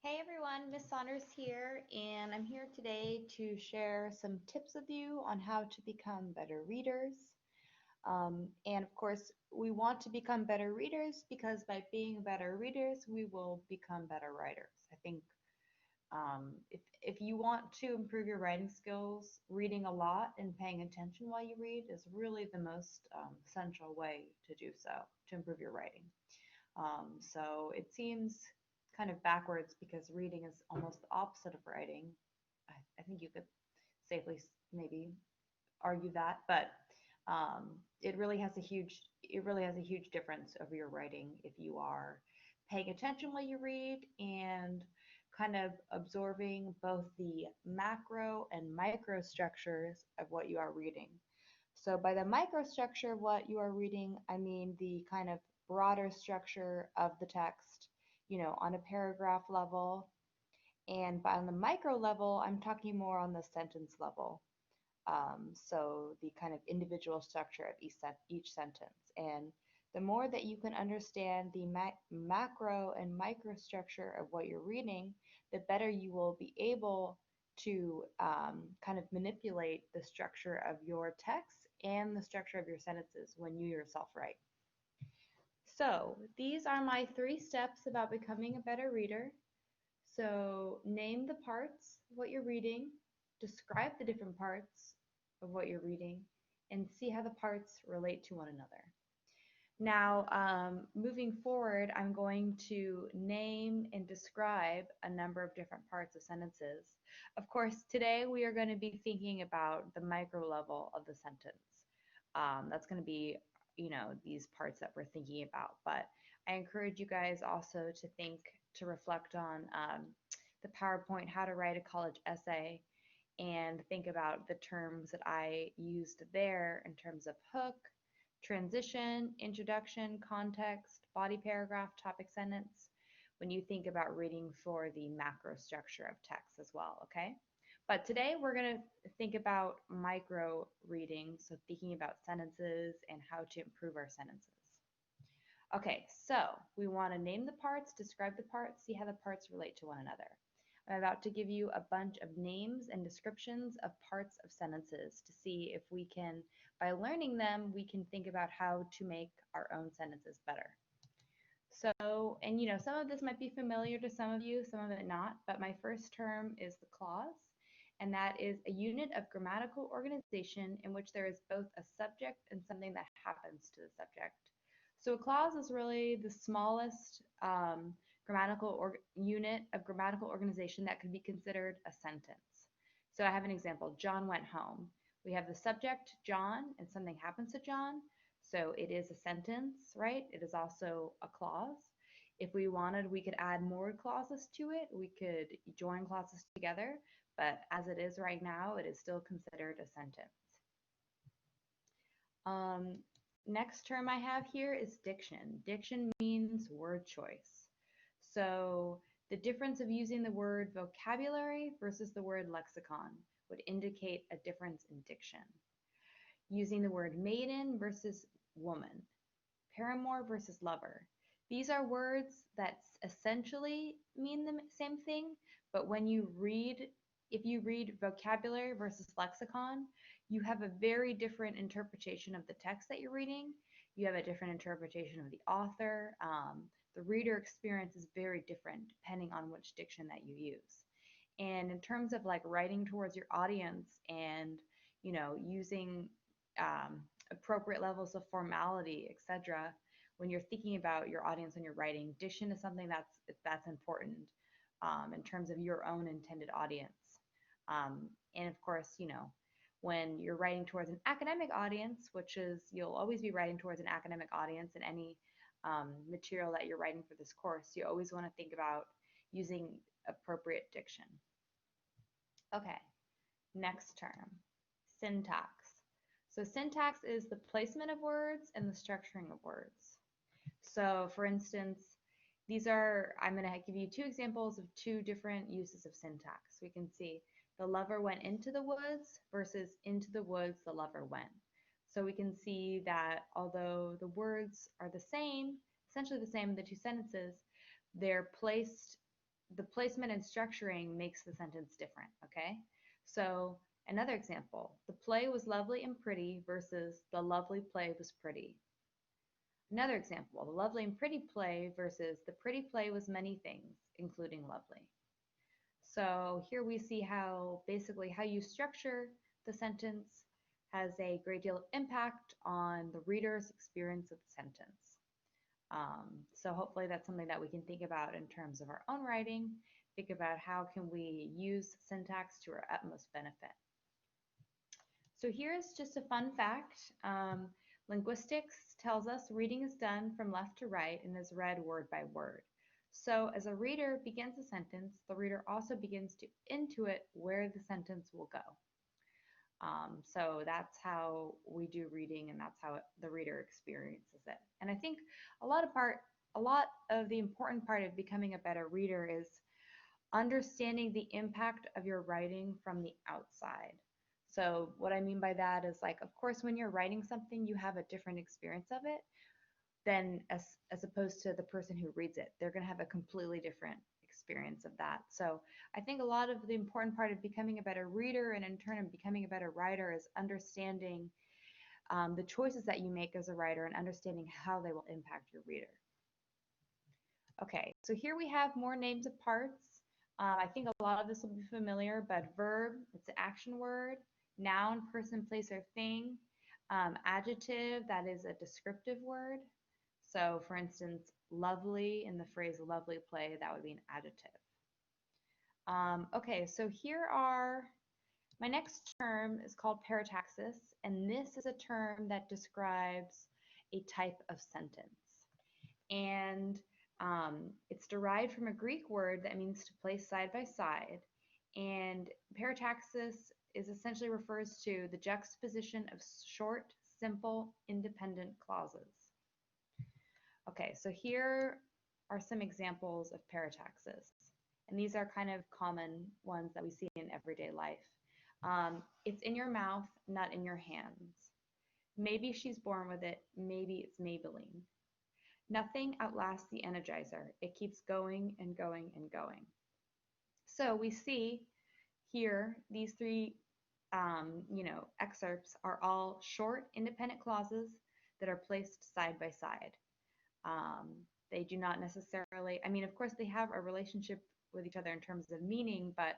Hey everyone, Miss Saunders here, and I'm here today to share some tips with you on how to become better readers. And of course, we want to become better readers because by being better readers, we will become better writers. I think if you want to improve your writing skills, reading a lot and paying attention while you read is really the most essential way to do so to improve your writing. So it seems kind of backwards because reading is almost the opposite of writing. I think you could safely maybe argue that, but it really has a huge difference over your writing if you are paying attention while you read and kind of absorbing both the macro and micro structures of what you are reading. So by the microstructure of what you are reading, I mean the kind of broader structure of the text, on a paragraph level. And on the micro level, I'm talking more on the sentence level. So the kind of individual structure of each sentence. And the more that you can understand the macro and microstructure of what you're reading, the better you will be able to kind of manipulate the structure of your text and the structure of your sentences when you yourself write. So these are my 3 steps about becoming a better reader. So name the parts of what you're reading, describe the different parts of what you're reading, and see how the parts relate to one another. Now, moving forward, I'm going to name and describe a number of different parts of sentences. Of course, today we are going to be thinking about the micro level of the sentence. That's going to be, these parts that we're thinking about. But I encourage you guys also to think, to reflect on the PowerPoint, how to write a college essay, and think about the terms that I used there in terms of hook, transition, introduction, context, body paragraph, topic sentence, when you think about reading for the macro structure of text as well, okay? But today we're going to think about micro reading, so thinking about sentences and how to improve our sentences. Okay, so we want to name the parts, describe the parts, see how the parts relate to one another. I'm about to give you a bunch of names and descriptions of parts of sentences to see if we can, by learning them, we can think about how to make our own sentences better. So, and some of this might be familiar to some of you, some of it not, but my first term is the clause, and that is a unit of grammatical organization in which there is both a subject and something that happens to the subject. So a clause is really the smallest unit of grammatical organization that could be considered a sentence. So I have an example. John went home. We have the subject, John, and something happens to John. So it is a sentence, right? It is also a clause. If we wanted, we could add more clauses to it. We could join clauses together, but as it is right now, it is still considered a sentence. Next term I have here is diction. Diction means word choice. So the difference of using the word vocabulary versus the word lexicon would indicate a difference in diction. Using the word maiden versus woman, paramour versus lover. These are words that essentially mean the same thing, but when you read, if you read vocabulary versus lexicon, you have a very different interpretation of the text that you're reading. You have a different interpretation of the author. The reader experience is very different depending on which diction that you use. And in terms of like writing towards your audience and using appropriate levels of formality, etc. When you're thinking about your audience when you're writing, diction is something that's important in terms of your own intended audience. And of course, when you're writing towards an academic audience, which is you'll always be writing towards an academic audience in any material that you're writing for this course, you always want to think about using appropriate diction. Okay, next term, syntax. So syntax is the placement of words and the structuring of words. So for instance, I'm going to give you 2 examples of 2 different uses of syntax. We can see the lover went into the woods versus into the woods the lover went. So we can see that although the words are the same, essentially the same in the 2 sentences, they're placed the placement and structuring makes the sentence different, okay? So another example, the play was lovely and pretty versus the lovely play was pretty. Another example, the lovely and pretty play versus the pretty play was many things, including lovely. So here we see how basically how you structure the sentence has a great deal of impact on the reader's experience of the sentence. So hopefully that's something that we can think about in terms of our own writing, think about how can we use syntax to our utmost benefit. So here's just a fun fact. Linguistics tells us reading is done from left to right and is read word by word. So as a reader begins a sentence, the reader also begins to intuit where the sentence will go. So that's how we do reading, and that's how the reader experiences it. And I think a lot of the important part of becoming a better reader is understanding the impact of your writing from the outside. So what I mean by that is, like, of course, when you're writing something, you have a different experience of it than as opposed to the person who reads it. They're going to have a completely different experience of that. So I think a lot of the important part of becoming a better reader and in turn of becoming a better writer is understanding the choices that you make as a writer and understanding how they will impact your reader. Okay, so here we have more names of parts. I think a lot of this will be familiar, but verb, it's an action word. Noun, person, place, or thing. Adjective, that is a descriptive word. So for instance, lovely in the phrase lovely play, that would be an adjective. Okay, so here are, my next term is called parataxis, and this is a term that describes a type of sentence. And it's derived from a Greek word that means to place side by side. And parataxis is essentially refers to the juxtaposition of short, simple, independent clauses. Okay, so here are some examples of parataxis. And these are kind of common ones that we see in everyday life. It's in your mouth, not in your hands. Maybe she's born with it, maybe it's Maybelline. Nothing outlasts the Energizer. It keeps going and going and going. So we see here these three excerpts are all short, independent clauses that are placed side by side. They do not necessarily, I mean, of course, they have a relationship with each other in terms of meaning, but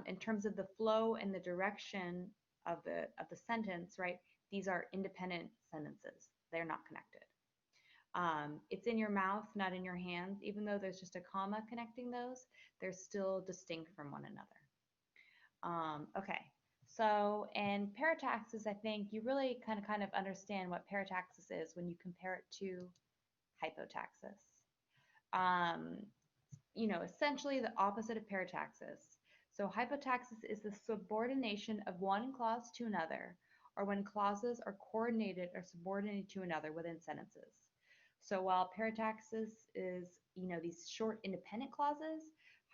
in terms of the flow and the direction of the sentence, right? These are independent sentences. They're not connected. It's in your mouth, not in your hands. Even though there's just a comma connecting those, they're still distinct from one another. Okay, so in parataxis, I think you really kind of understand what parataxis is when you compare it to hypotaxis. Essentially the opposite of parataxis. So hypotaxis is the subordination of one clause to another, or when clauses are coordinated or subordinated to another within sentences. So while parataxis is, these short independent clauses,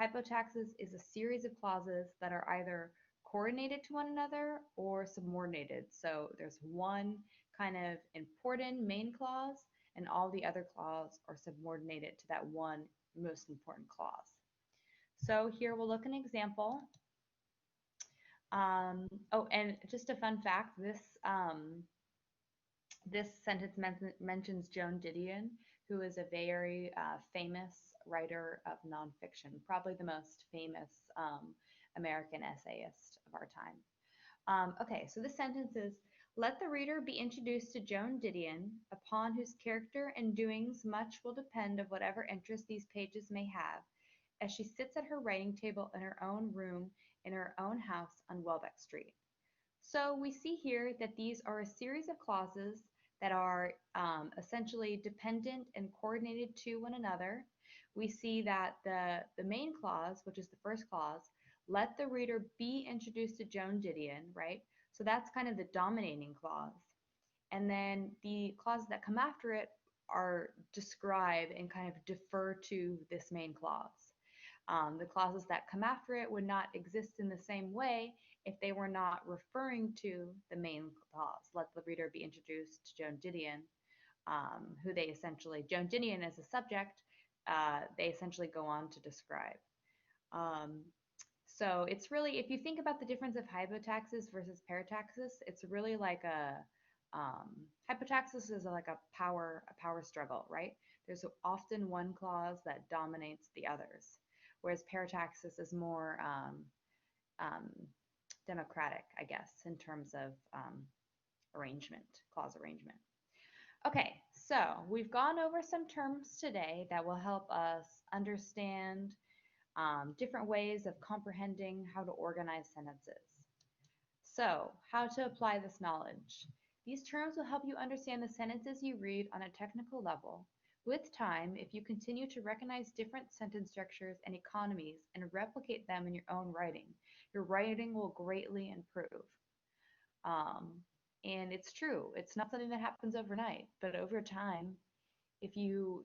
hypotaxis is a series of clauses that are either coordinated to one another or subordinated. So there's one kind of important main clause and all the other clauses are subordinated to that one most important clause. So here we'll look at an example. And just a fun fact, this sentence mentions Joan Didion, who is a very famous writer of nonfiction, probably the most famous American essayist of our time. Okay, so this sentence is, let the reader be introduced to Joan Didion, upon whose character and doings much will depend of whatever interest these pages may have, as she sits at her writing table in her own room in her own house on Welbeck Street. So we see here that these are a series of clauses that are essentially dependent and coordinated to one another. We see that the main clause, which is the first clause, let the reader be introduced to Joan Didion, right? So that's kind of the dominating clause. And then the clauses that come after it are describe and kind of defer to this main clause. The clauses that come after it would not exist in the same way if they were not referring to the main clause. Let the reader be introduced to Joan Didion, who they essentially, Joan Didion as a subject, they essentially go on to describe. Um, so it's really, if you think about the difference of hypotaxis versus parataxis, it's really like hypotaxis is like a power struggle, right? There's often one clause that dominates the others, whereas parataxis is more um, democratic, I guess, in terms of arrangement, clause arrangement. Okay, so we've gone over some terms today that will help us understand different ways of comprehending how to organize sentences. So, how to apply this knowledge. These terms will help you understand the sentences you read on a technical level. With time, if you continue to recognize different sentence structures and economies and replicate them in your writing will greatly improve. Um, and it's true, it's not something that happens overnight, but over time, if you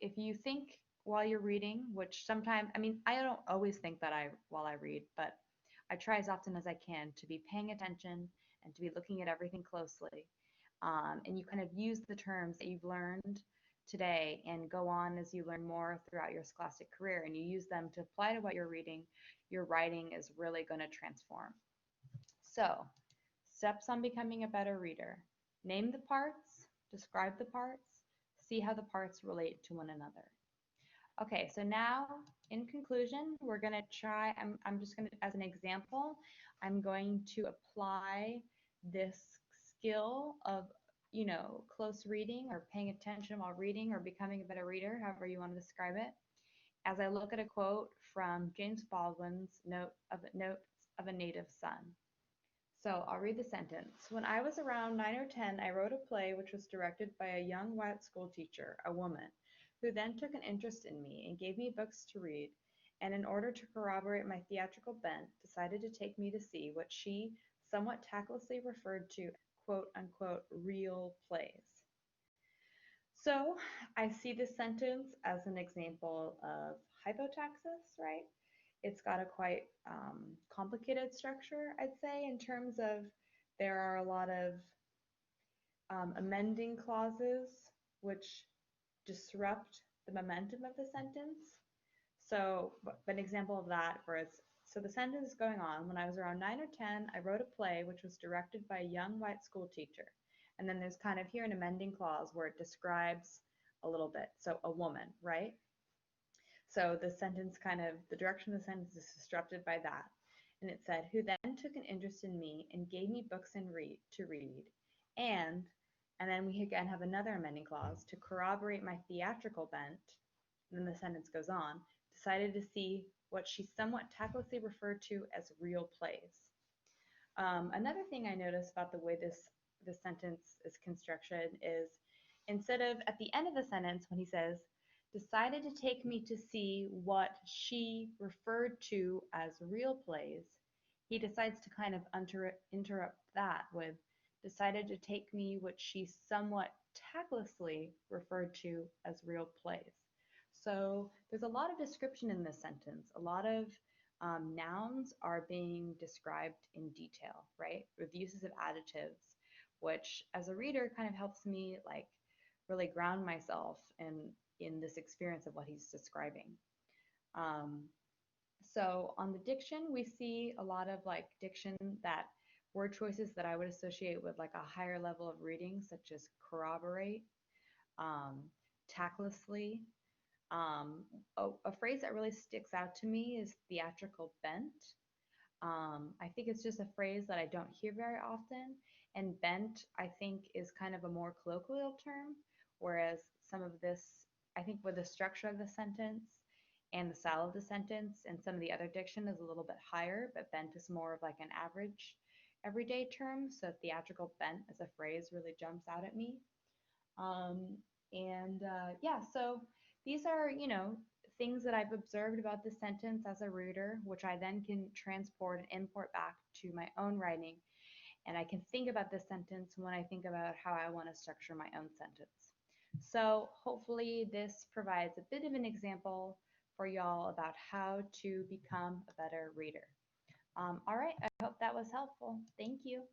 if you think while you're reading, which sometimes, I mean, I don't always think that I while I read, but I try as often as I can to be paying attention and to be looking at everything closely. And you kind of use the terms that you've learned today and go on as you learn more throughout your scholastic career and you use them to apply to what you're reading, your writing is really going to transform. So, steps on becoming a better reader. Name the parts, describe the parts, see how the parts relate to one another. Okay, so now in conclusion, we're going to try, I'm just going to, as an example, I'm going to apply this skill of, close reading or paying attention while reading or becoming a better reader, however you want to describe it, as I look at a quote from James Baldwin's Notes of a Native Son. So I'll read the sentence. When I was around 9 or 10, I wrote a play which was directed by a young white school teacher, a woman, who then took an interest in me and gave me books to read, and in order to corroborate my theatrical bent, decided to take me to see what she somewhat tactlessly referred to as quote unquote real plays. So I see this sentence as an example of hypotaxis, right? It's got a quite complicated structure, I'd say, in terms of there are a lot of amending clauses which disrupt the momentum of the sentence. So, an example of that was, so the sentence is going on. When I was around 9 or 10, I wrote a play which was directed by a young white school teacher. And then there's kind of here an amending clause where it describes a little bit. So, a woman, right? So the sentence kind of, the direction of the sentence is disrupted by that. And it said, who then took an interest in me and gave me books to read. And, and then we again have another amending clause to corroborate my theatrical bent. And then the sentence goes on, decided to see what she somewhat tactlessly referred to as real plays. Another thing I noticed about the way this sentence is constructed is instead of at the end of the sentence when he says, decided to take me to see what she referred to as real plays, he decides to kind of interrupt that with decided to take me what she somewhat tactlessly referred to as real plays. So there's a lot of description in this sentence. A lot of nouns are being described in detail, right? With uses of adjectives, which as a reader kind of helps me like really ground myself in this experience of what he's describing. Um, so on the diction, we see a lot of like diction that word choices that I would associate with like a higher level of reading, such as corroborate, um, tactlessly. A phrase that really sticks out to me is theatrical bent. I think it's just a phrase that I don't hear very often. And bent, I think, is kind of a more colloquial term, whereas some of this, I think, with the structure of the sentence and the style of the sentence and some of the other diction is a little bit higher, but bent is more of like an average everyday term. So theatrical bent as a phrase really jumps out at me. Um, yeah, so these are, things that I've observed about this sentence as a reader, which I then can transport and import back to my own writing. And I can think about this sentence when I think about how I want to structure my own sentence. So hopefully this provides a bit of an example for y'all about how to become a better reader. All right, I hope that was helpful. Thank you.